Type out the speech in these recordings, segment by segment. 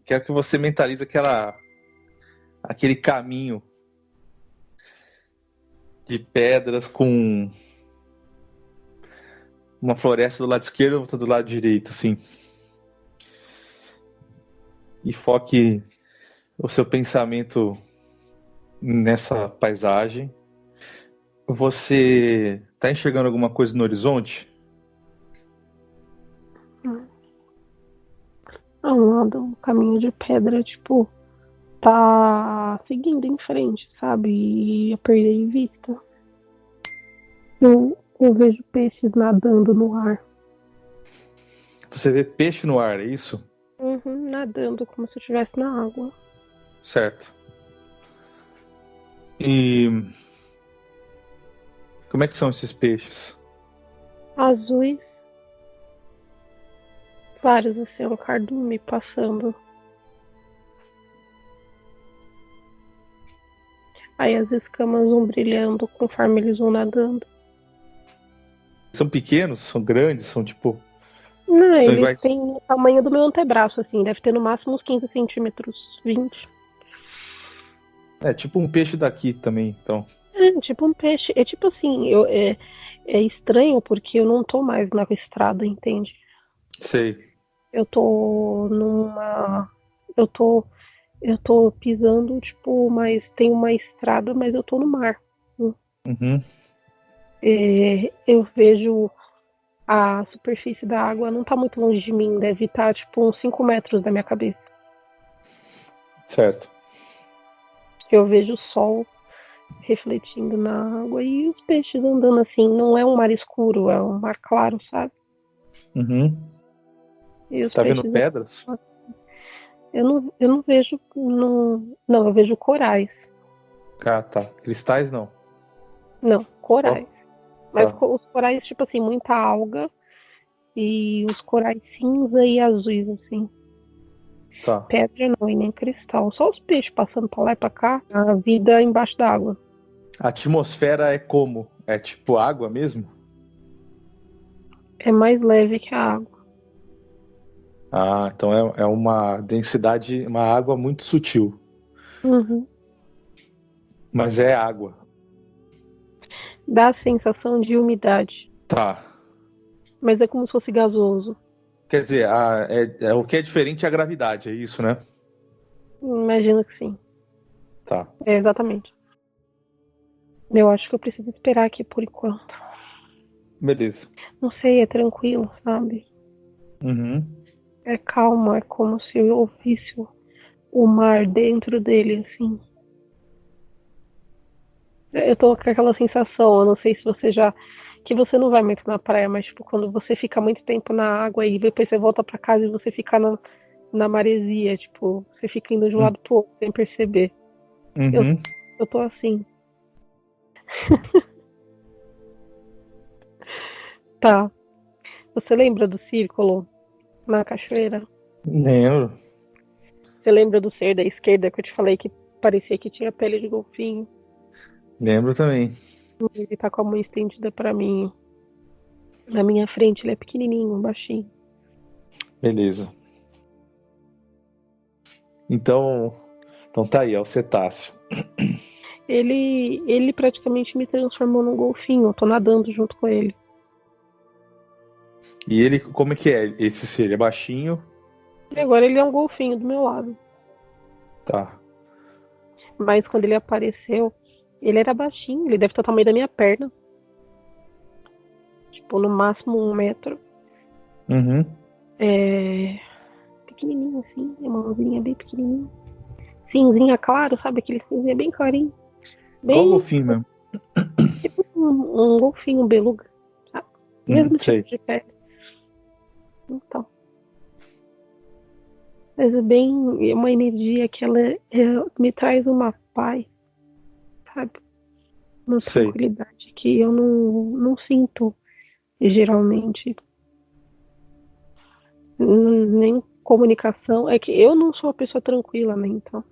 Quero que você mentalize aquele caminho de pedras com uma floresta do lado esquerdo e outra do lado direito, assim. E foque o seu pensamento nessa paisagem. Você está enxergando alguma coisa no horizonte? Ao lado, um caminho de pedra, tipo, tá seguindo em frente, sabe? E eu perdi vista. Eu vejo peixes nadando no ar. Você vê peixe no ar, é isso? Uhum, nadando como se eu estivesse na água. Certo. E como é que são esses peixes? Azuis, vários assim, um cardume passando. Aí as escamas vão brilhando conforme eles vão nadando. São pequenos? São grandes? São tipo. Não, São eles iguais. têm o tamanho do meu antebraço, assim, deve ter no máximo uns 15 centímetros, 20. É tipo um peixe daqui também, então. É, tipo um peixe. É tipo assim, é estranho porque eu não tô mais na estrada, entende? Sei. Eu tô numa. Eu tô. Eu tô pisando, tipo, mas tem uma estrada, mas eu tô no mar. Uhum. Eu vejo a superfície da água, não tá muito longe de mim, deve estar tipo uns 5 metros da minha cabeça. Certo. Eu vejo o sol refletindo na água e os peixes andando assim. Não é um mar escuro, é um mar claro, sabe? Uhum. E os Tá vendo peixes. pedras? Eu não vejo. Não, eu vejo corais. Ah, tá. Cristais não. Não, Só. corais. Mas Tá. os corais, tipo assim, muita alga e os corais cinza e azuis, assim. Tá. Pedra não, e nem cristal. Só os peixes passando pra lá e pra cá. A vida embaixo d'água. A atmosfera é como? É tipo água mesmo? É mais leve que a água. Ah, então é uma densidade, uma água muito sutil. Uhum. Mas é água. Dá a sensação de umidade. Tá. Mas é como se fosse gasoso. Quer dizer, o que é diferente é a gravidade, é isso, né? Imagino que sim. Tá. É, exatamente. Eu acho que eu preciso esperar aqui por enquanto. Beleza. Não sei, é tranquilo, sabe? Uhum. É calmo, é como se eu ouvisse o mar dentro dele, assim. Eu tô com aquela sensação, eu não sei se você já. Que você não vai muito na praia, mas tipo, quando você fica muito tempo na água e depois você volta pra casa e você fica na maresia, tipo, você fica indo de um lado pro outro sem perceber. Eu, Uhum. eu tô assim. Tá. Você lembra do círculo na cachoeira? Lembro. Você lembra do ser da esquerda que eu te falei que parecia que tinha pele de golfinho? Lembro também. Ele tá com a mão estendida pra mim. Na minha frente, ele é pequenininho, baixinho. Beleza. Então, então tá aí, é o cetáceo. Ele praticamente me transformou num golfinho. Eu tô nadando junto com ele. E ele, como é que é esse ser? Ele é baixinho? E agora ele é um golfinho do meu lado. Tá. Mas quando ele apareceu, ele era baixinho. Ele deve ter o tamanho da minha perna. Tipo, no máximo 1 metro. Uhum. É... Pequenininho assim. A mãozinha bem pequenininha. Cinzinha claro, sabe? Aquele cinzinha bem clarinho. Igual Bem golfinho mesmo. tipo um golfinho beluga. Sabe? Mesmo tipo Sei. de pele. Então. Mas é bem. É uma energia que ela me traz uma paz, sabe? Uma Sei. tranquilidade que eu não sinto geralmente. Nem comunicação. É que eu não sou uma pessoa tranquila, né? Então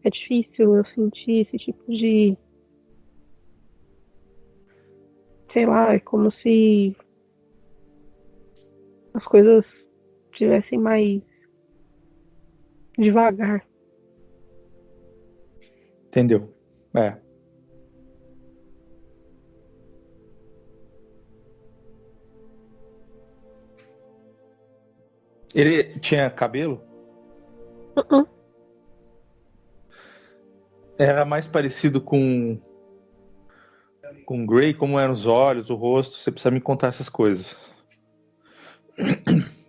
é difícil eu sentir esse tipo de. Sei lá, é como se as coisas tivessem mais. Devagar. Entendeu? É. Ele tinha cabelo? Uh-uh. Era mais parecido com Grey, como eram os olhos, o rosto. Você precisa me contar essas coisas.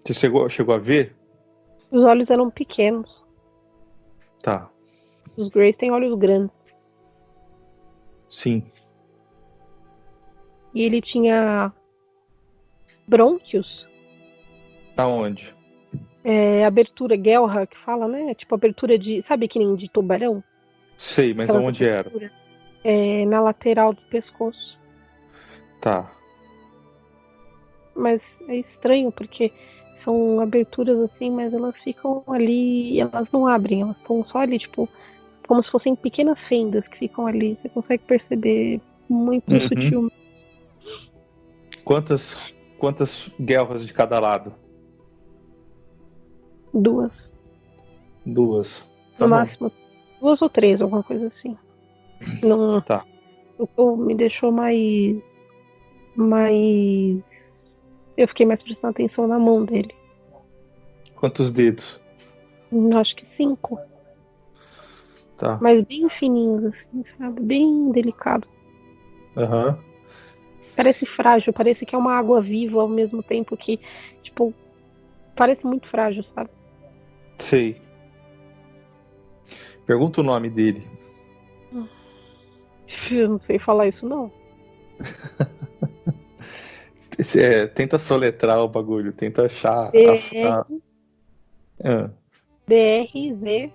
Você chegou a ver? Os olhos eram pequenos. Tá. Os Greys têm olhos grandes. Sim. E ele tinha brônquios. Aonde? Abertura Guelra, que fala, né? Tipo abertura de. Sabe que nem de tubarão? Sei, mas Aquelas aonde era? aberturas. Na lateral do pescoço. Tá. Mas é estranho porque são aberturas assim, mas elas ficam ali, elas não abrem, elas estão só ali, tipo, como se fossem pequenas fendas que ficam ali. Você consegue perceber muito Uhum. sutil. Quantas guelras de cada lado? Duas, Duas. Tá no bom. máximo. Duas ou três, alguma coisa assim. Não, Tá. o que me deixou mais. Eu fiquei mais prestando atenção na mão dele. Quantos dedos? Acho que cinco. Tá. Mas bem fininhos, assim, sabe? Bem delicado. Aham. Parece frágil, parece que é uma água viva ao mesmo tempo que, tipo, parece muito frágil, sabe? Sei. Pergunta o nome dele. Eu não sei falar isso, não. Tenta soletrar o bagulho, tenta achar DR, ah, DRZKATHI.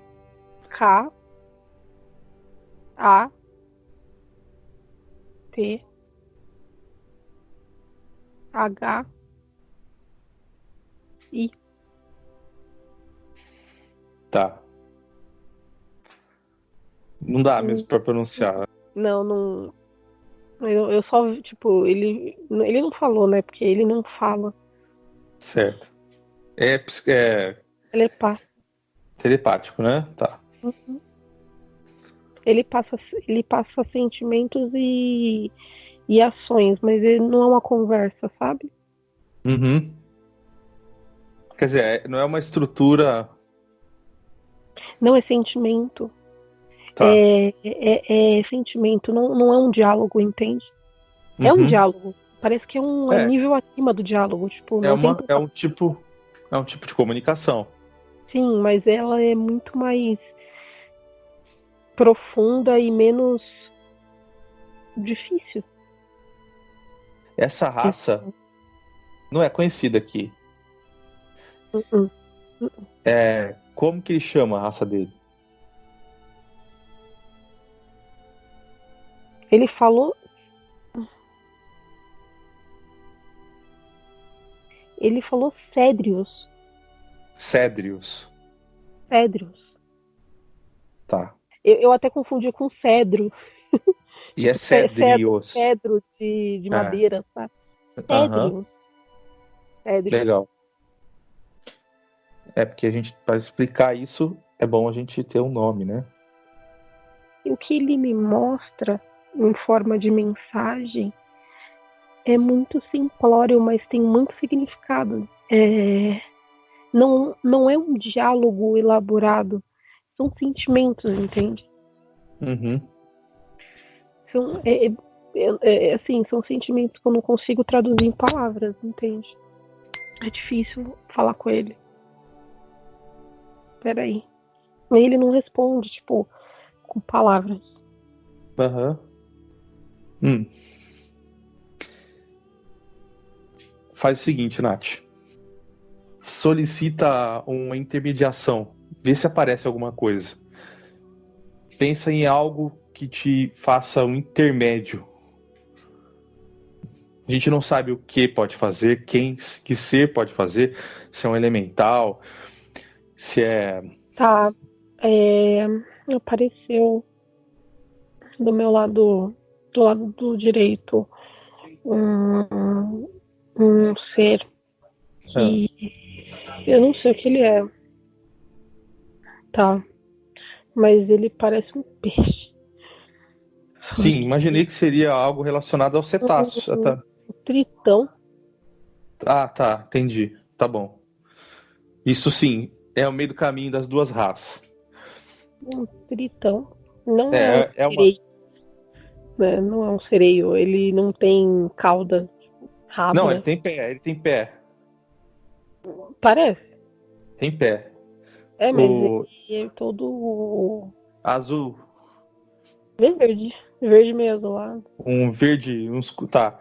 tá. Não dá mesmo pra pronunciar. Não, não. Eu só, tipo, ele não falou, né? Porque ele não fala. Certo. É Ele passa. telepático, né? Tá. Uhum. Ele passa sentimentos e ações, mas ele não é uma conversa, sabe? Uhum. Quer dizer, não é uma estrutura. Não é sentimento. Tá. É sentimento, não é um diálogo, entende? É um Uhum. diálogo. Parece que é um É, nível acima do diálogo. Tipo, não tem é tanta. um tipo de comunicação. Sim, mas ela é muito mais profunda e menos difícil. Essa raça não é conhecida aqui. Uh-uh. Como que ele chama a raça dele? Ele falou. Ele falou Cédrios. Cédrios. Cédrios. Tá. Eu até confundi com cedro. E é Tipo, Cédrios. cedro de É. madeira, sabe? Aham. Cédrios. Cédrios. Legal. É porque a gente, para explicar isso, é bom a gente ter um nome, né? E o que ele me mostra em forma de mensagem é muito simplório, mas tem muito significado. Não é um diálogo elaborado, são sentimentos, entende? Uhum. São, assim, são sentimentos que eu não consigo traduzir em palavras, entende? É difícil falar com ele. Peraí. Aí ele não responde, tipo, com palavras. Aham. Hum. Faz o seguinte, Nath. Solicita uma intermediação. Vê se aparece alguma coisa. Pensa em algo que te faça um intermédio. A gente não sabe o que pode fazer, que ser pode fazer, se é um elemental, se é. Tá. Apareceu do meu lado, do lado do direito, um, um ser Ah, que eu não sei o que ele é. Tá. Mas ele parece um peixe. Sim, imaginei que seria algo relacionado aos cetáceos. Um tritão. Ah, tá, entendi. Tá bom. Isso sim, é o meio do caminho das duas raças. Um tritão. Não é um É uma. sereio, né? Não é um sereio. Ele não tem cauda, rabo, Não, ele né? tem pé, ele tem pé. Parece. Tem pé. É, mas O ele é todo azul, verde. Verde meio azulado. um verde, tá.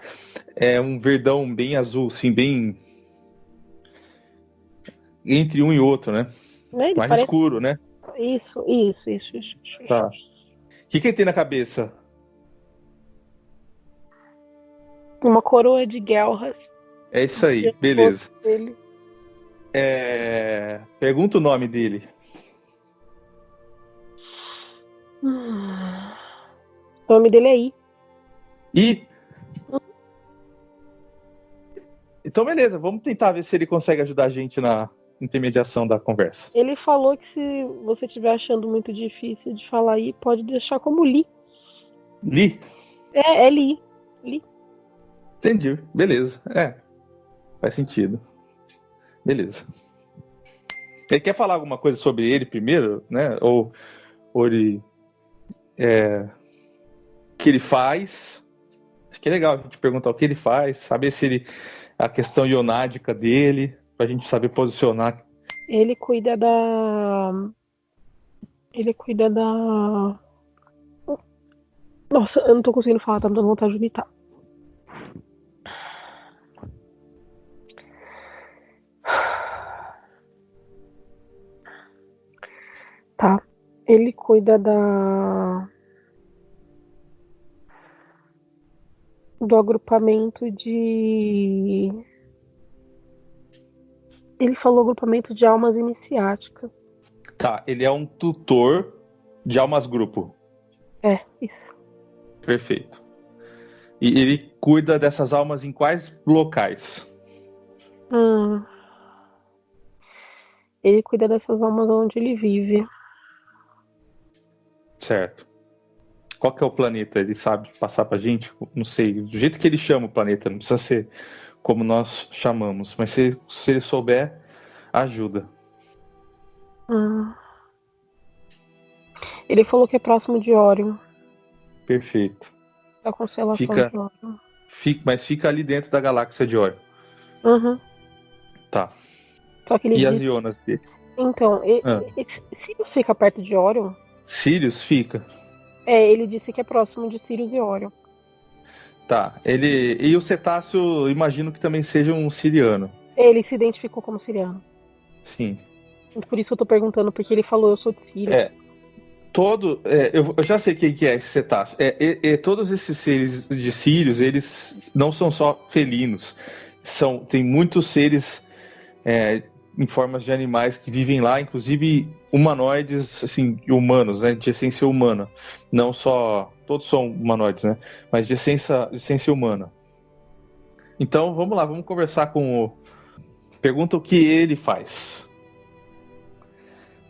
É um verdão bem azul, sim, bem entre um e outro, né? Né? Ele Mais parece. escuro, né? Isso. Tá. O que ele tem na cabeça? Uma coroa de guelras. É isso aí, No rosto beleza. dele. Pergunta o nome dele. O nome dele é I. E então, beleza, vamos tentar ver se ele consegue ajudar a gente na intermediação da conversa. Ele falou que se você estiver achando muito difícil de falar I, pode deixar como Li. Li? É Li. Li. Entendi, beleza. Faz sentido. Beleza. Ele quer falar alguma coisa sobre ele primeiro, né? Ou ele. O que ele faz? Acho que é legal a gente perguntar o que ele faz, saber se ele. A questão ionádica dele, pra gente saber posicionar. Ele cuida da. Ele cuida da. Nossa, eu não tô conseguindo falar, tá me dando vontade de vomitar. Tá. Ele cuida do agrupamento de. Ele falou agrupamento de almas iniciáticas. Tá, ele é um tutor de almas grupo. É, isso. Perfeito. E ele cuida dessas almas em quais locais? Ele cuida dessas almas onde ele vive. Certo. Qual que é o planeta? Ele sabe passar pra gente? Não sei. Do jeito que ele chama o planeta, não precisa ser como nós chamamos. Mas se ele souber, ajuda. Ele falou que é próximo de Órion. Perfeito. Da constelação Fica, de Órion. mas fica ali dentro da galáxia de Órion. Tá. Só que ele E as disse... ionas dele? Então, Sirius fica perto de Órion? Sirius fica. Ele disse que é próximo de Sirius e Órion. Tá. E o cetáceo, imagino que também seja um siriano. Ele se identificou como siriano. Sim. Por isso eu tô perguntando, porque ele falou, eu sou de Sirius. Eu já sei quem que é esse cetáceo. Todos esses seres de Sirius, eles não são só felinos. Tem muitos seres em formas de animais que vivem lá, inclusive humanoides, assim, humanos, né, de essência humana. Não só... Todos são humanoides, né? Mas de essência humana. Então, vamos lá, vamos conversar com o... Pergunta o que ele faz.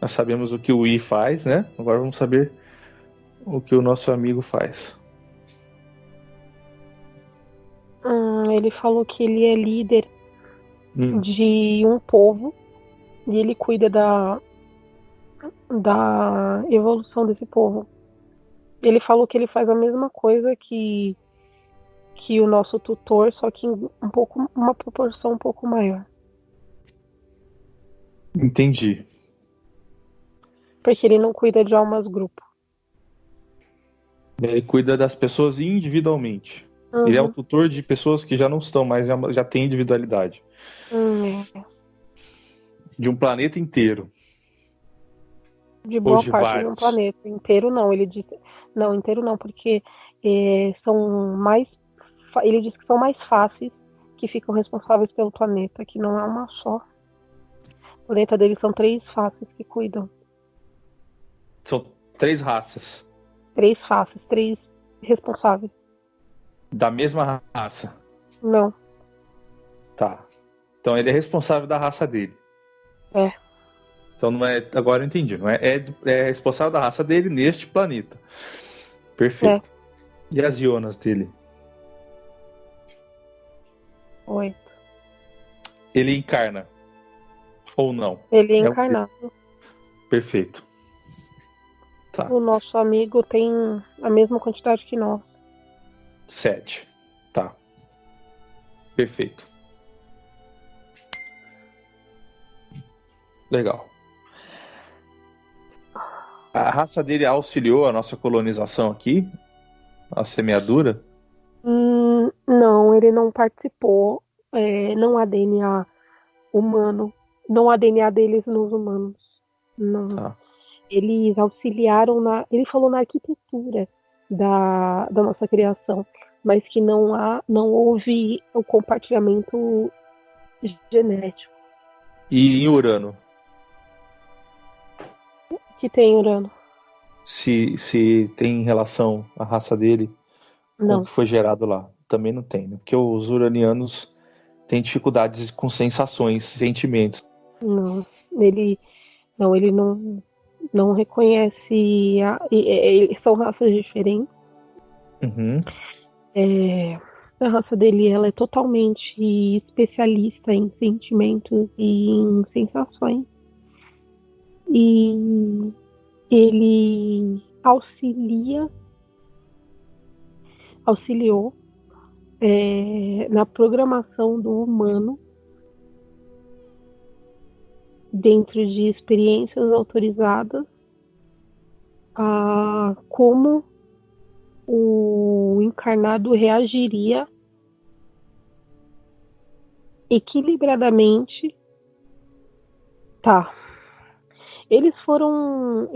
Nós sabemos o que o I faz, né? Agora vamos saber o que o nosso amigo faz. Ele falou que ele é líder de um povo e ele cuida da evolução desse povo. Ele falou que ele faz a mesma coisa que o nosso tutor, só que em uma proporção um pouco maior. Entendi. Porque ele não cuida de almas grupo. Ele cuida das pessoas individualmente. Ele é o tutor de pessoas que já não estão mais, já têm individualidade. De um planeta inteiro. De boa de parte vários. de um planeta. Inteiro não, ele disse. Não, inteiro não, porque são mais. Ele disse que são mais fáceis que ficam responsáveis pelo planeta, que não é uma só. O planeta deles são 3 faces que cuidam. São 3 raças. 3 faces, 3 responsáveis. Da mesma raça? Não. Tá. Então ele é responsável da raça dele. Então não é. Agora eu entendi. Não é responsável da raça dele neste planeta. Perfeito. E as ionas dele? Oi. Ele encarna? Ou não? Ele é encarnado. Perfeito. Tá. O nosso amigo tem a mesma quantidade que nós. 7. Tá. Perfeito. Legal. A raça dele auxiliou a nossa colonização aqui? A semeadura? Não, ele não participou. Não há DNA humano. Não há DNA deles nos humanos. Não. Tá. Eles auxiliaram ele falou na arquitetura da nossa criação, mas que não houve o compartilhamento genético. E em Urano? Que tem Urano? Se tem relação a raça dele com Não. o que foi gerado lá? Também não tem, né? Porque os uranianos têm dificuldades com sensações, sentimentos. Não. Ele não reconhece. São raças diferentes. Uhum. A raça dele ela é totalmente especialista em sentimentos e em sensações. E ele auxiliou na programação do humano dentro de experiências autorizadas a como o encarnado reagiria equilibradamente. Tá. Eles foram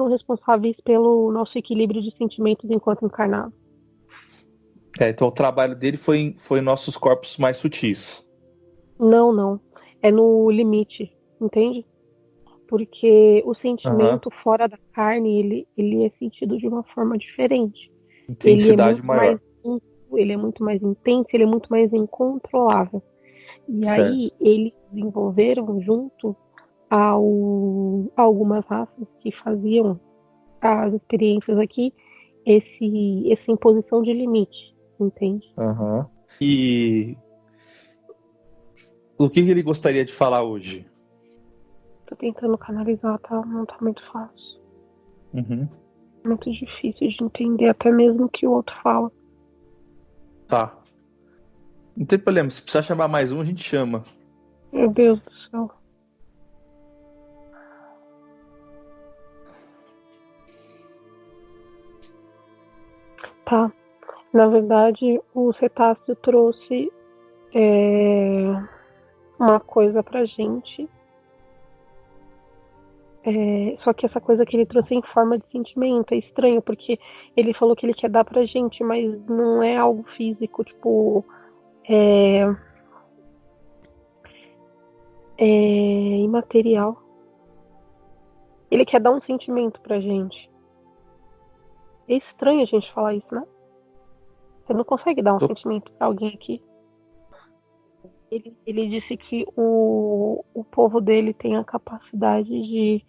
responsáveis pelo nosso equilíbrio de sentimentos enquanto encarnado. Então o trabalho dele foi em nossos corpos mais sutis. Não. É no limite, entende? Porque o sentimento fora da carne, ele é sentido de uma forma diferente. Intensidade maior. Ele é muito mais intenso, ele é muito mais incontrolável. E certo. Aí eles desenvolveram junto a algumas raças que faziam as experiências aqui, essa imposição de limite, entende? Uhum. E o que ele gostaria de falar hoje? Tô tentando canalizar, tá? Não tá muito fácil. Uhum. Muito difícil de entender, até mesmo o que o outro fala. Tá. Não tem problema, se precisar chamar mais um, a gente chama. Meu Deus do céu. Tá. Na verdade, o cetáceo trouxe uma coisa pra gente. Só que essa coisa que ele trouxe em forma de sentimento é estranho, porque ele falou que ele quer dar pra gente, mas não é algo físico, tipo. Imaterial. Ele quer dar um sentimento pra gente. É estranho a gente falar isso, né? Você não consegue dar um sentimento pra alguém aqui. Ele disse que o povo dele tem a capacidade de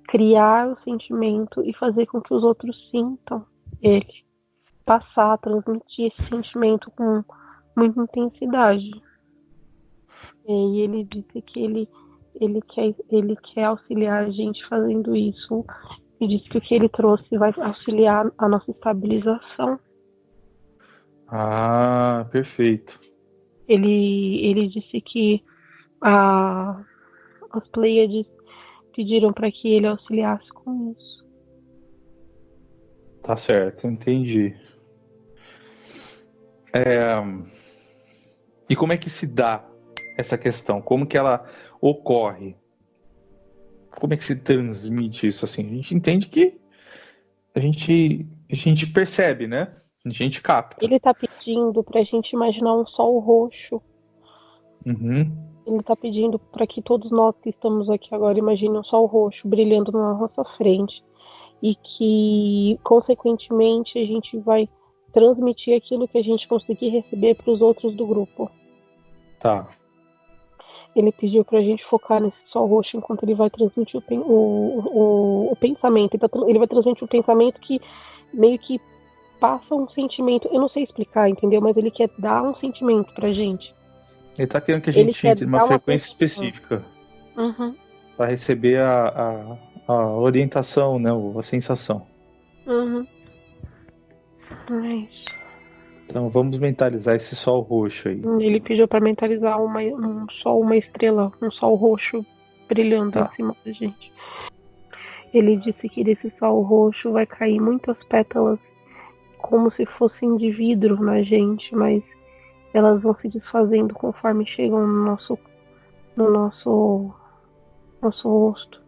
criar o sentimento e fazer com que os outros sintam ele. Passar, transmitir esse sentimento com muita intensidade. E ele disse que ele quer auxiliar a gente fazendo isso. E disse que o que ele trouxe vai auxiliar a nossa estabilização. Ah, perfeito. Ele disse que as Pleiades pediram para que ele auxiliasse com isso. Tá certo, entendi. E como é que se dá essa questão? Como que ela ocorre? Como é que se transmite isso assim? A gente entende que a gente percebe, né? A gente capta. Ele tá pedindo pra gente imaginar um sol roxo. Uhum. Ele tá pedindo para que todos nós que estamos aqui agora imaginem um sol roxo brilhando na nossa frente. E que, consequentemente, a gente vai transmitir aquilo que a gente conseguir receber para os outros do grupo. Tá. ele pediu pra gente focar nesse sol roxo enquanto ele vai transmitir o pensamento. Então, ele vai transmitir um pensamento que meio que passa um sentimento. Eu não sei explicar, entendeu? Mas ele quer dar um sentimento pra gente. Ele tá querendo que a Ele gente quer entre numa dar uma frequência sensação. específica Uhum, para receber a orientação, né? A sensação. uhum. Ai, Então vamos mentalizar esse sol roxo aí. ele pediu pra mentalizar um sol, uma estrela, um sol roxo brilhando em Tá. cima da gente. Ele disse que desse sol roxo vai cair muitas pétalas como se fossem de vidro na gente, mas elas vão se desfazendo conforme chegam no nosso rosto.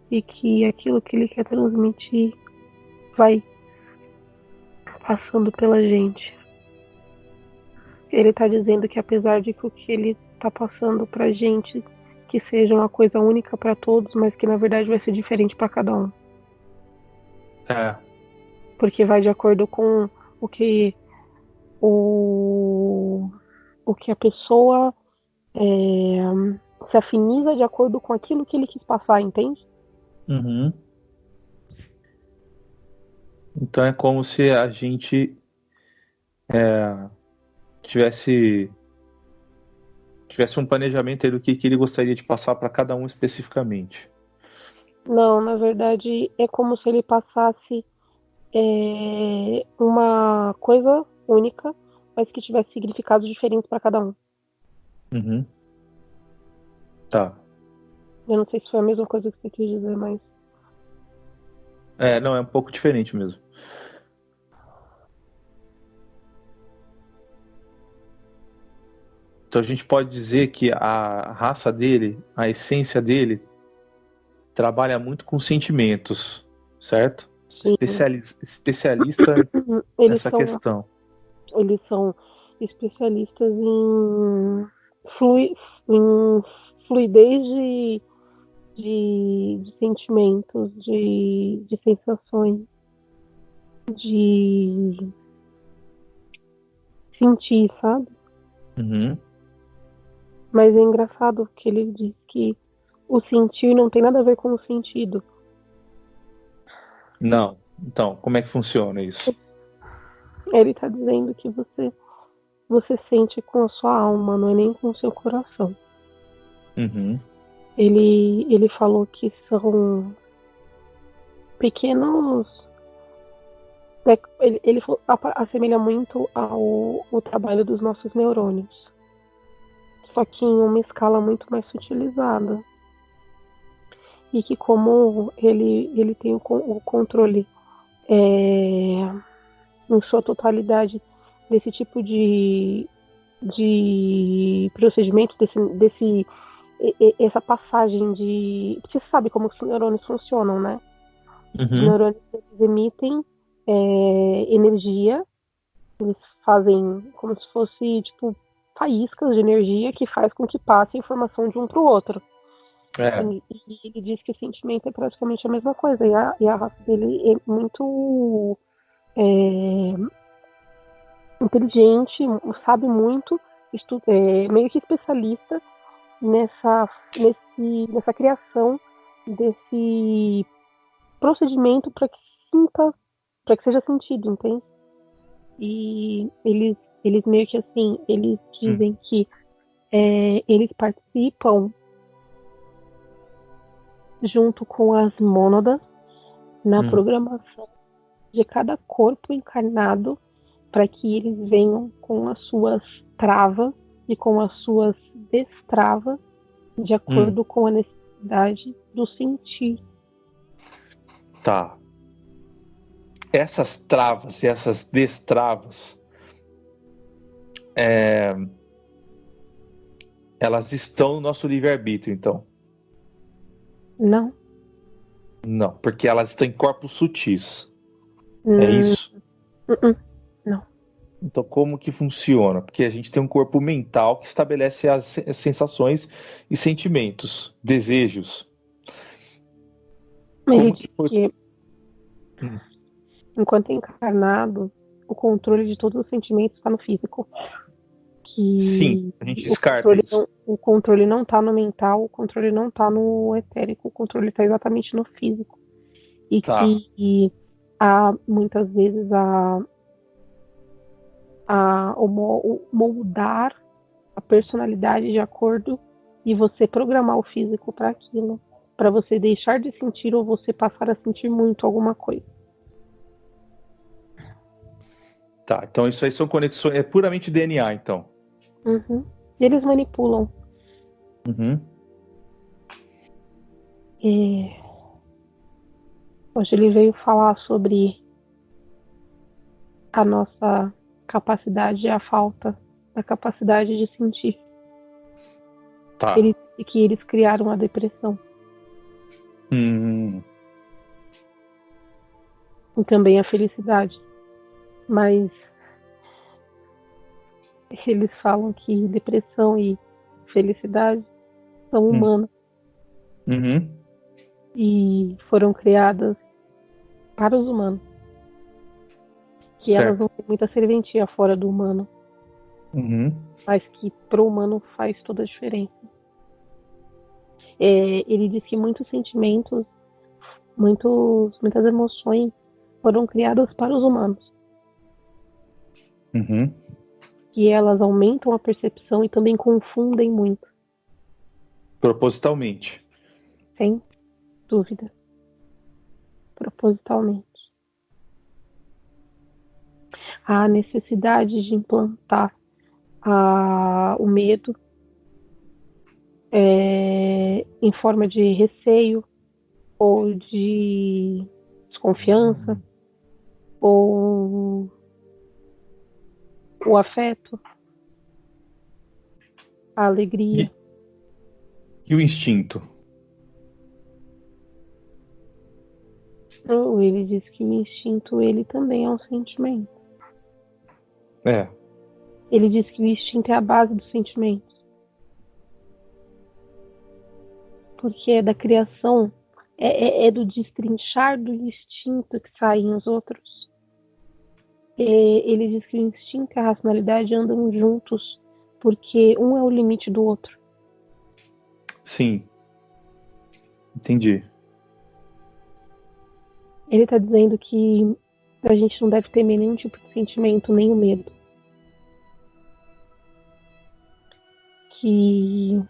E que aquilo que ele quer transmitir vai passando pela gente. Ele tá dizendo que apesar de que o que ele tá passando pra gente que seja uma coisa única pra todos, mas que na verdade vai ser diferente pra cada um. É. Porque vai de acordo com o que o que a pessoa se afiniza de acordo com aquilo que ele quis passar, entende? Uhum. Então é como se a gente tivesse um planejamento aí do que ele gostaria de passar para cada um especificamente. Não, na verdade é como se ele passasse uma coisa única, mas que tivesse significados diferentes para cada um. Uhum. Tá. Eu não sei se foi a mesma coisa que você quis dizer, mas Não, é um pouco diferente mesmo. Então a gente pode dizer que a raça dele, a essência dele, trabalha muito com sentimentos, certo? sim, Especialista eles nessa são questão. eles são especialistas em fluidez de sentimentos, de sensações, de sentir, sabe? Uhum. Mas é engraçado que ele diz que o sentir não tem nada a ver com o sentido. Não. Então, como é que funciona isso? Ele tá dizendo que você sente com a sua alma, não é nem com o seu coração. Uhum. Ele falou que são pequenos. Ele assemelha muito ao trabalho dos nossos neurônios, só que em uma escala muito mais sutilizada. E que como ele tem o controle em sua totalidade desse tipo de procedimento, essa passagem de. Você sabe como os neurônios funcionam, né? Os Uhum. neurônios emitem energia, eles fazem como se fosse tipo faíscas de energia que faz com que passe a informação de um para o outro. É. E ele diz que o sentimento é praticamente a mesma coisa. E a raça dele é muito inteligente, sabe muito, meio que especialista nessa criação desse procedimento para que seja sentido, entende? E eles meio que assim, eles dizem que eles participam junto com as mônadas na programação de cada corpo encarnado para que eles venham com as suas travas e com as suas destravas de acordo com a necessidade do sentir. Tá. Essas travas e essas destravas, elas estão no nosso livre-arbítrio, então? Não. Não, porque elas estão em corpos sutis. É isso? Não. Então, como que funciona? Porque a gente tem um corpo mental que estabelece as sensações e sentimentos, desejos. Ele Como diz que foi? que, enquanto encarnado, o controle de todos os sentimentos está no físico. Sim, que a gente descarta isso. o controle não tá no mental, o controle não tá no etérico, o controle tá exatamente no físico. E Tá. que há muitas vezes o moldar a personalidade de acordo e você programar o físico para aquilo, para você deixar de sentir ou você passar a sentir muito alguma coisa. Tá, então isso aí são conexões, é puramente DNA, então. Uhum. E eles manipulam. Uhum. E hoje ele veio falar sobre a nossa capacidade e a falta da capacidade de sentir. Tá. Ele disse que eles criaram a depressão. Hum. E também a felicidade. Mas eles falam que depressão e felicidade são humanas Uhum. e foram criadas para os humanos. Que elas Certo. não têm muita serventia fora do humano, Uhum. mas que para o humano faz toda a diferença. Ele diz que muitos sentimentos, muitas emoções foram criadas para os humanos. Uhum. Que elas aumentam a percepção e também confundem muito. Propositalmente. Sem dúvida. Propositalmente. A necessidade de implantar o medo em forma de receio ou de desconfiança ou o afeto, a alegria. E o instinto? Ou ele diz que o instinto ele também é um sentimento. É. Ele diz que o instinto é a base dos sentimentos. Porque é da criação, é do destrinchar do instinto que saem os outros. Ele diz que o instinto e a racionalidade andam juntos, porque um é o limite do outro. Sim. Entendi. Ele está dizendo que a gente não deve temer nenhum tipo de sentimento, nem o medo. Que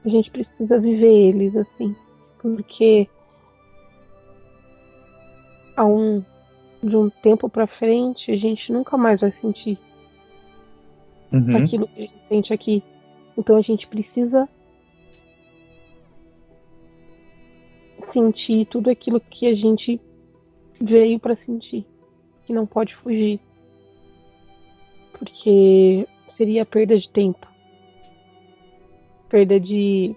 a gente precisa viver eles, assim, porque de um tempo para frente a gente nunca mais vai sentir aquilo que a gente sente aqui. Então a gente precisa sentir tudo aquilo que a gente veio para sentir, que não pode fugir, porque seria perda de tempo, perda de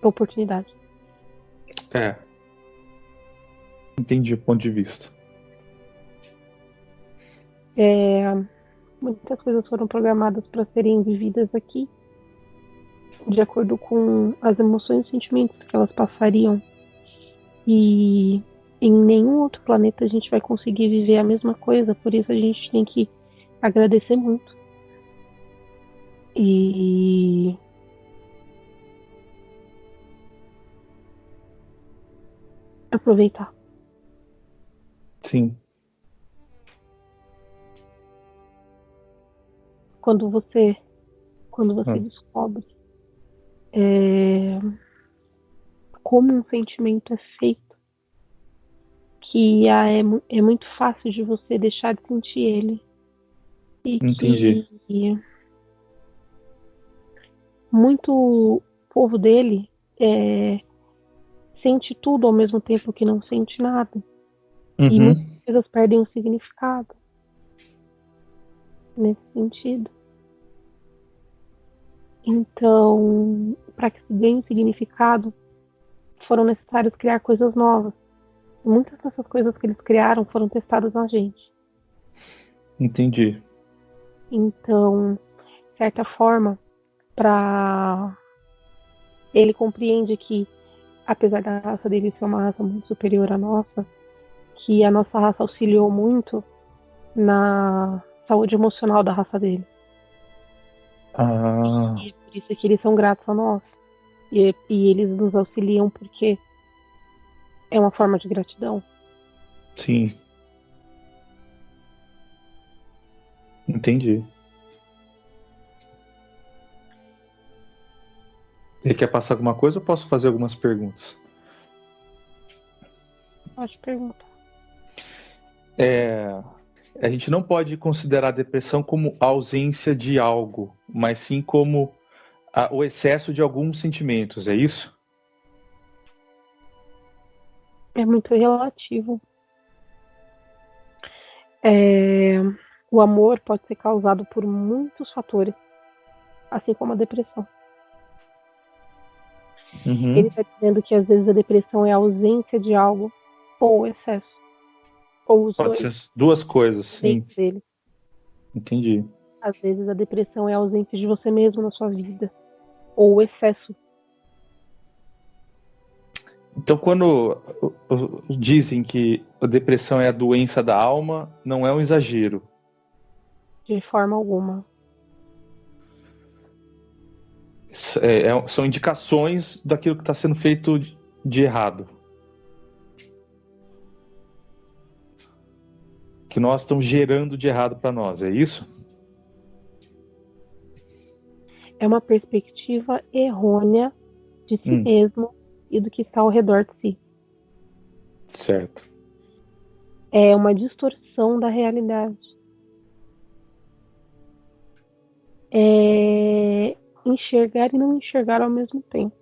oportunidade. É. Entendi o ponto de vista. Muitas coisas foram programadas para serem vividas aqui, de acordo com as emoções e sentimentos que elas passariam. E em nenhum outro planeta a gente vai conseguir viver a mesma coisa, por isso a gente tem que agradecer muito. E aproveitar. Sim. Quando você descobre como um sentimento é feito, que é muito fácil de você deixar de sentir ele. E Entendi. que muito povo dele sente tudo ao mesmo tempo que não sente nada. E muitas coisas perdem o significado nesse sentido. Então, para que se ganhe significado, foram necessários criar coisas novas. E muitas dessas coisas que eles criaram foram testadas na gente. Entendi. Então, de certa forma, ele compreende que, apesar da raça dele ser uma raça muito superior à nossa, que a nossa raça auxiliou muito na saúde emocional da raça dele. Ah, E por isso que eles são gratos a nós. E eles nos auxiliam porque é uma forma de gratidão. sim. Entendi. Ele quer passar alguma coisa ou posso fazer algumas perguntas? Pode perguntar. A gente não pode considerar a depressão como a ausência de algo, mas sim como o excesso de alguns sentimentos, é isso? É muito relativo. O amor pode ser causado por muitos fatores, assim como a depressão. Uhum. Ele está dizendo que às vezes a depressão é a ausência de algo ou o excesso. Ou os Pode dois ser as duas coisas, sim. dentro dele. Entendi. Às vezes a depressão é a ausência de você mesmo na sua vida. Ou o excesso. Então, quando dizem que a depressão é a doença da alma, não é um exagero. De forma alguma. São indicações daquilo que está sendo feito de errado. Que nós estamos gerando de errado para nós, é isso? É uma perspectiva errônea de si mesmo e do que está ao redor de si. Certo. É uma distorção da realidade. É enxergar e não enxergar ao mesmo tempo.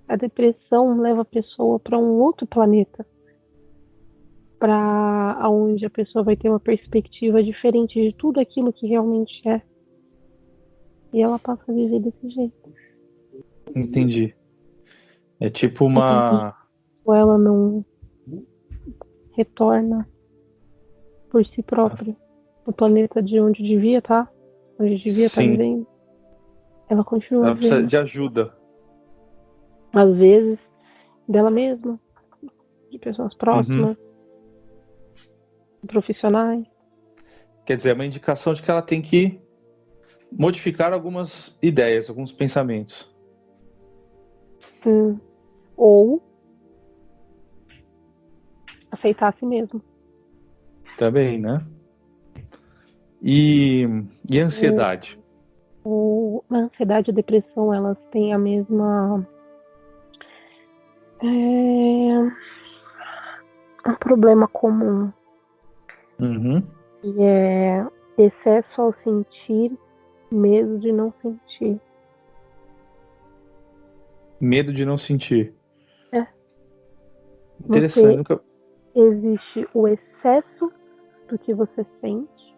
A depressão leva a pessoa para um outro planeta, para onde a pessoa vai ter uma perspectiva diferente de tudo aquilo que realmente é. E ela passa a viver desse jeito. Entendi. É tipo uma... Ou ela não retorna por si própria no planeta de onde devia estar, onde devia estar vivendo. Ela continua Ela precisa vivendo. de ajuda. Às vezes, dela mesma, de pessoas próximas, de profissionais. Quer dizer, é uma indicação de que ela tem que modificar algumas ideias, alguns pensamentos. Ou aceitar a si mesmo. Também, né? E a ansiedade? A ansiedade e a depressão, elas têm a mesma... um problema comum. E é excesso ao sentir, medo de não sentir. Medo de não sentir. Interessante. Existe o excesso do que você sente.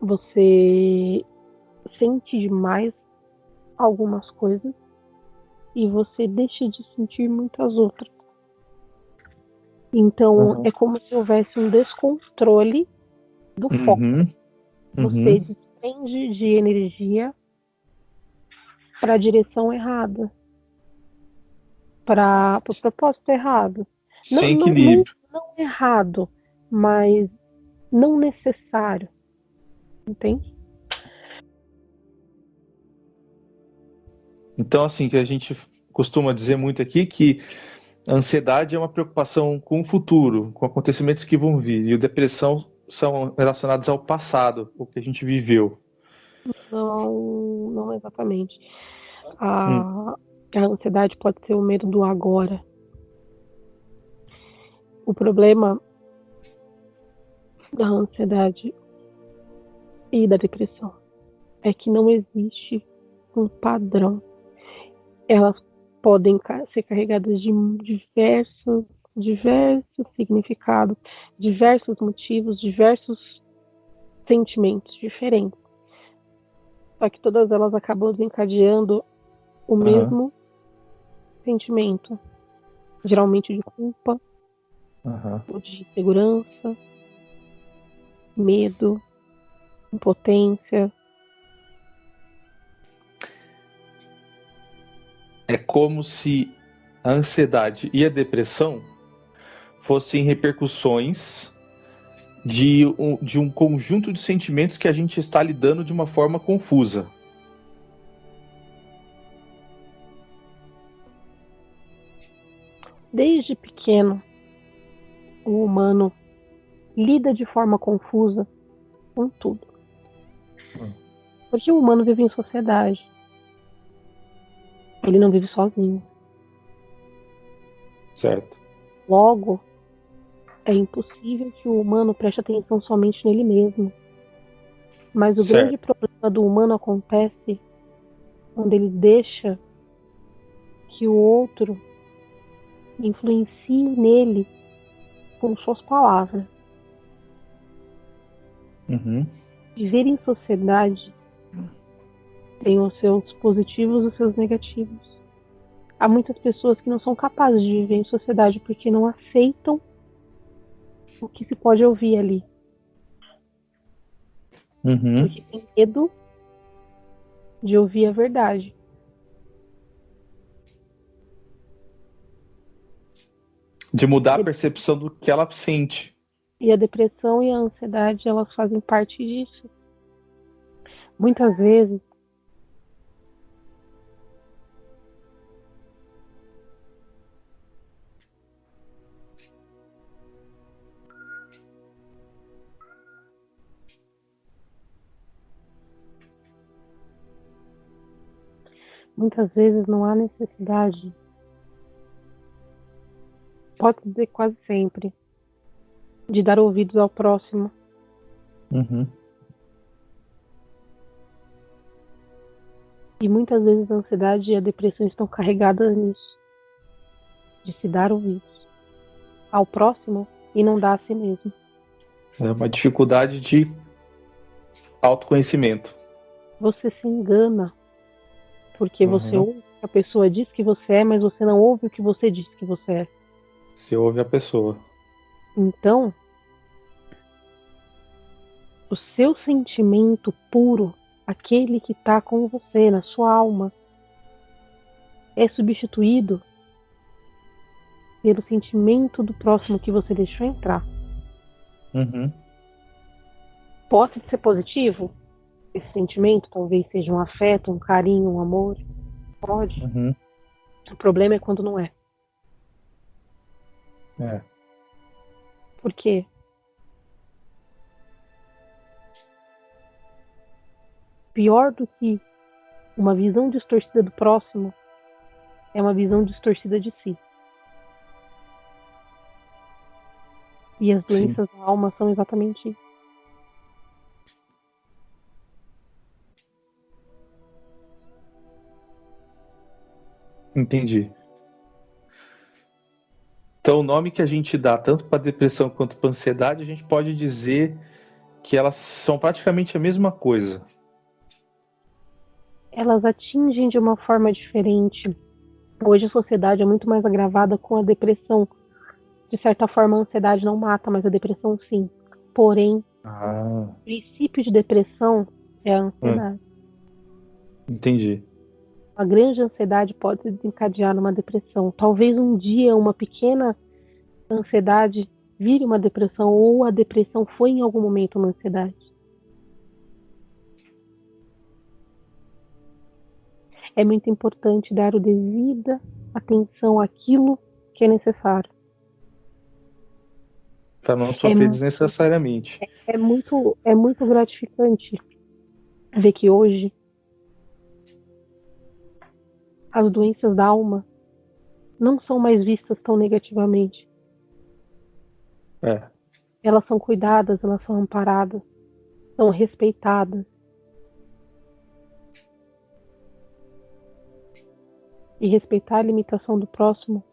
Você sente demais algumas coisas e você deixa de sentir muitas outras. Então, é como se houvesse um descontrole do foco. Você despende de energia para a direção errada, para o propósito errado. Sem equilíbrio. Não errado, mas não necessário. Entende? Então, assim, que a gente costuma dizer muito aqui que a ansiedade é uma preocupação com o futuro, com acontecimentos que vão vir. E a depressão são relacionados ao passado, o que a gente viveu. Não exatamente. A ansiedade pode ser o medo do agora. O problema da ansiedade e da depressão é que não existe um padrão. Elas podem ser carregadas de diversos significados, diversos motivos, diversos sentimentos diferentes. Só que todas elas acabam desencadeando o mesmo sentimento, geralmente de culpa, ou de insegurança, medo, impotência. É como se a ansiedade e a depressão fossem repercussões de um conjunto de sentimentos que a gente está lidando de uma forma confusa. Desde pequeno, o humano lida de forma confusa com tudo. Porque o humano vive em sociedade. Ele não vive sozinho. Certo. Logo, é impossível que o humano preste atenção somente nele mesmo. Mas o grande problema do humano acontece quando ele deixa que o outro influencie nele com suas palavras. Uhum. Viver em sociedade tem os seus positivos e os seus negativos. Há muitas pessoas que não são capazes de viver em sociedade porque não aceitam o que se pode ouvir ali. Uhum. Porque tem medo de ouvir a verdade. De mudar a percepção do que ela sente. E a depressão e a ansiedade, elas fazem parte disso. Muitas vezes, não há necessidade, pode dizer quase sempre, de dar ouvidos ao próximo. Uhum. E muitas vezes a ansiedade e a depressão estão carregadas nisso, de se dar ouvidos ao próximo e não dar a si mesmo. É uma dificuldade de autoconhecimento. Você se engana porque você ouve o que a pessoa diz que você é, mas você não ouve o que você diz que você é. Você ouve a pessoa. Então, o seu sentimento puro, aquele que está com você, na sua alma, é substituído pelo sentimento do próximo que você deixou entrar. Uhum. Pode ser positivo? Esse sentimento talvez seja um afeto, um carinho, um amor. Pode. Uhum. O problema é quando não é. É. Por quê? Pior do que uma visão distorcida do próximo é uma visão distorcida de si. E as doenças da alma são exatamente isso. Entendi. Então, o nome que a gente dá tanto para depressão quanto para ansiedade, a gente pode dizer que elas são praticamente a mesma coisa. Elas atingem de uma forma diferente. Hoje a sociedade é muito mais agravada com a depressão. De certa forma, a ansiedade não mata, mas a depressão sim. Porém, o princípio de depressão é a ansiedade. Entendi. A grande ansiedade pode se desencadear numa depressão. Talvez um dia uma pequena ansiedade vire uma depressão, ou a depressão foi em algum momento uma ansiedade. É muito importante dar o devida atenção àquilo que é necessário. Para não sofrer desnecessariamente. É muito gratificante ver que hoje as doenças da alma não são mais vistas tão negativamente. Elas são cuidadas, elas são amparadas, são respeitadas. E respeitar a limitação do próximo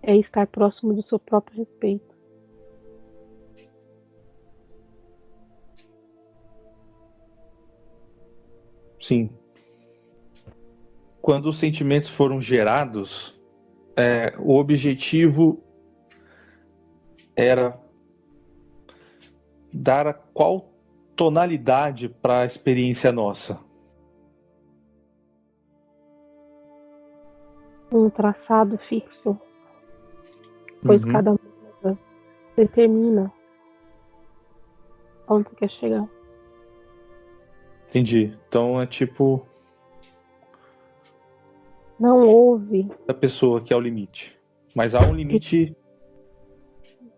é estar próximo do seu próprio respeito. Sim. Quando os sentimentos foram gerados, o objetivo era dar a qual tonalidade para a experiência nossa? um traçado fixo, pois Uhum. cada musa determina onde você quer chegar. Entendi. Então é tipo Não houve, a pessoa que é o limite. Mas há um limite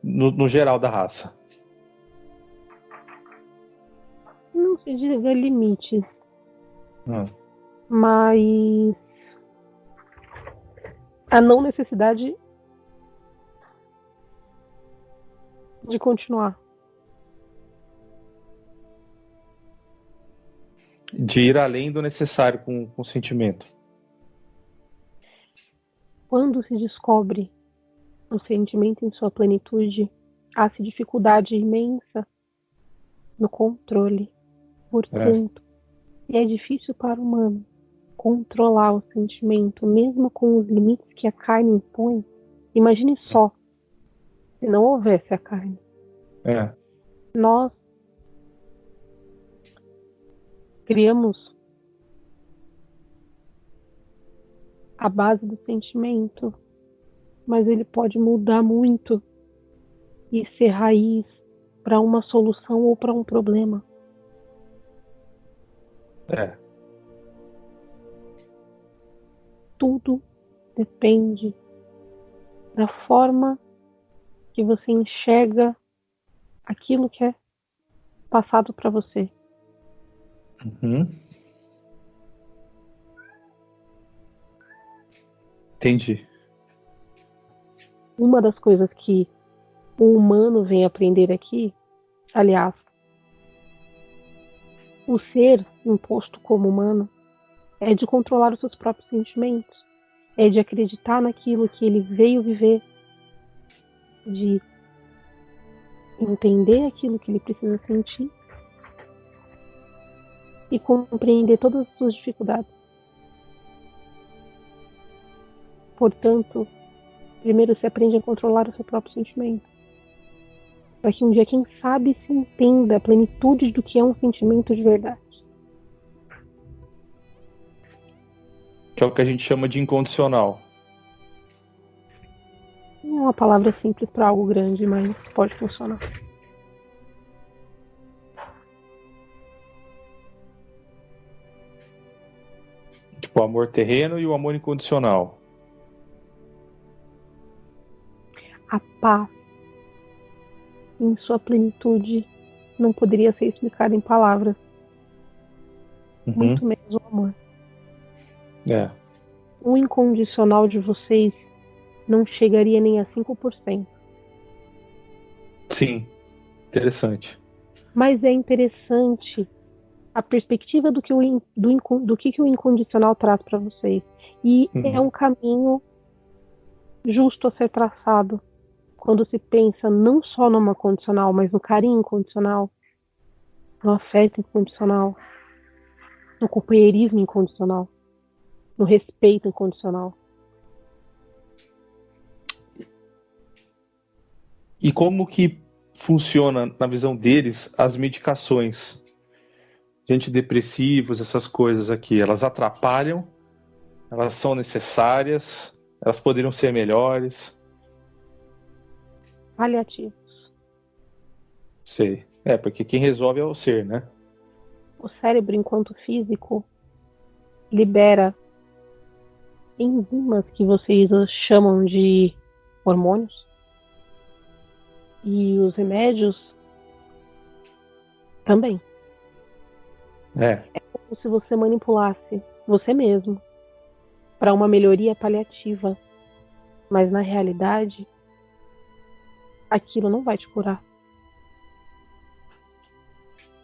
no geral da raça. não se diga limites, Ah, mas a não necessidade de continuar. de ir além do necessário com o sentimento. Quando se descobre o sentimento em sua plenitude, há-se dificuldade imensa no controle. É. Portanto, é difícil para o humano controlar o sentimento, mesmo com os limites que a carne impõe. Imagine só, se não houvesse a carne. É. Nós criamos a base do sentimento, mas ele pode mudar muito e ser raiz para uma solução ou para um problema. É. Tudo depende da forma que você enxerga aquilo que é passado para você. Uhum. Entendi. Uma das coisas que o humano vem aprender aqui, aliás, o ser imposto como humano, é de controlar os seus próprios sentimentos, é de acreditar naquilo que ele veio viver, de entender aquilo que ele precisa sentir e compreender todas as suas dificuldades. Portanto, primeiro se aprende a controlar o seu próprio sentimento, para que um dia, quem sabe, se entenda a plenitude do que é um sentimento de verdade. Que é o que a gente chama de incondicional. Não é uma palavra simples para algo grande, mas pode funcionar. Tipo, o amor terreno e o amor incondicional. A paz, em sua plenitude, não poderia ser explicada em palavras, muito menos o amor. É. O incondicional de vocês não chegaria nem a 5%. Sim. Interessante. Mas é interessante a perspectiva do que o incondicional traz para vocês. E é um caminho justo a ser traçado quando se pensa não só no amor condicional, mas no carinho incondicional, no afeto incondicional, no companheirismo incondicional, no respeito incondicional. E como que funciona, na visão deles, as medicações antidepressivos, essas coisas aqui? Elas atrapalham? Elas são necessárias? Elas poderiam ser melhores? Paliativos. Sei. É, porque quem resolve é o ser, né? O cérebro, enquanto físico, libera enzimas que vocês chamam de hormônios. E os remédios também. É como se você manipulasse você mesmo para uma melhoria paliativa. Mas na realidade, aquilo não vai te curar.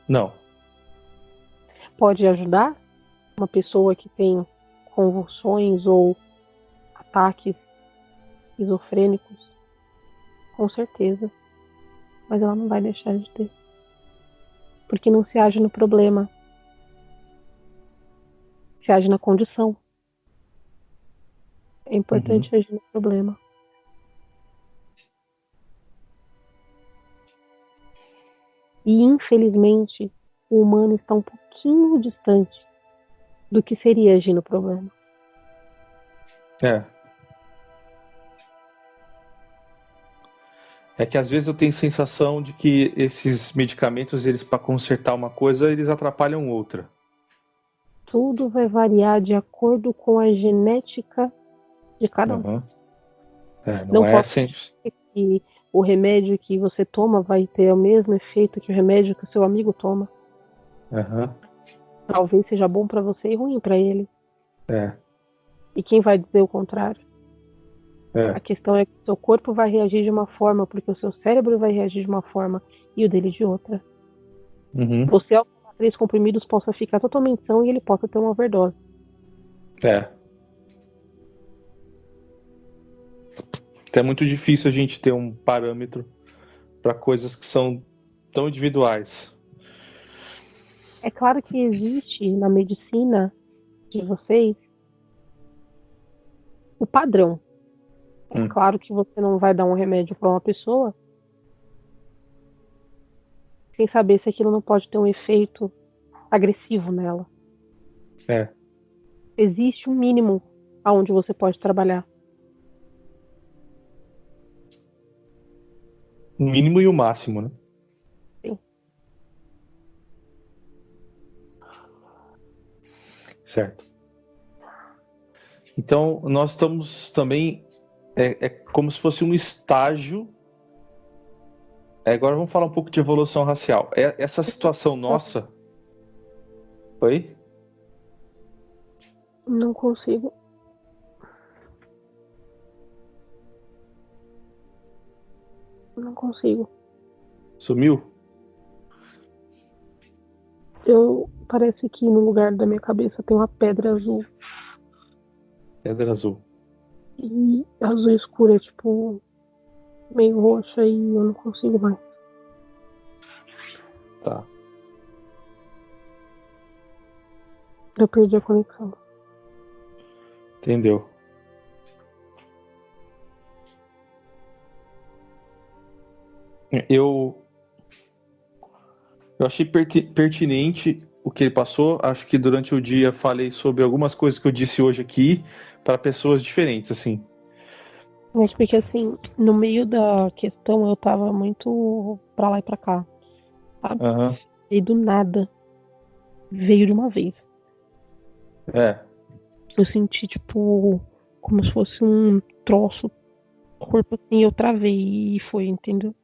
Não. Pode ajudar uma pessoa que tem convulsões ou ataques esquizofrênicos, com certeza. Mas ela não vai deixar de ter. Porque não se age no problema. Se age na condição. É importante agir no problema. E, infelizmente, o humano está um pouquinho distante do que seria agir no problema. É. É que às vezes eu tenho sensação de que esses medicamentos, eles para consertar uma coisa, eles atrapalham outra. Tudo vai variar de acordo com a genética de cada um. Uhum. Não Não é posso assim. dizer que o remédio que você toma vai ter o mesmo efeito que o remédio que o seu amigo toma. Uhum. Talvez seja bom para você e ruim para ele. É, E quem vai dizer o contrário? A é. questão é que o seu corpo vai reagir de uma forma, porque o seu cérebro vai reagir de uma forma e o dele de outra. Uhum. Você, ao tomar 3 comprimidos, possa ficar totalmente são e ele possa ter uma overdose. É. Então é muito difícil a gente ter um parâmetro para coisas que são tão individuais. É claro que existe na medicina de vocês o padrão. É Hum. claro que você não vai dar um remédio para uma pessoa sem saber se aquilo não pode ter um efeito agressivo nela. É. Existe um mínimo aonde você pode trabalhar. O mínimo e o máximo, né? Sim. Certo. Então, nós estamos também. É como se fosse um estágio. Agora vamos falar um pouco de evolução racial. Essa situação nossa. Oi? Não consigo. Não consigo. Sumiu? Parece que no lugar da minha cabeça tem uma pedra azul. Pedra azul. E azul escura, tipo, meio roxa e eu não consigo mais. Tá. Eu perdi a conexão. Entendeu? Eu achei pertinente o que ele passou. Acho que durante o dia falei sobre algumas coisas que eu disse hoje aqui para pessoas diferentes, assim. Mas porque assim, no meio da questão eu tava muito pra lá e pra cá, sabe? Aham. E do nada veio de uma vez. É. Eu senti, tipo, como se fosse um troço, corpo assim, eu travei e foi, entendeu?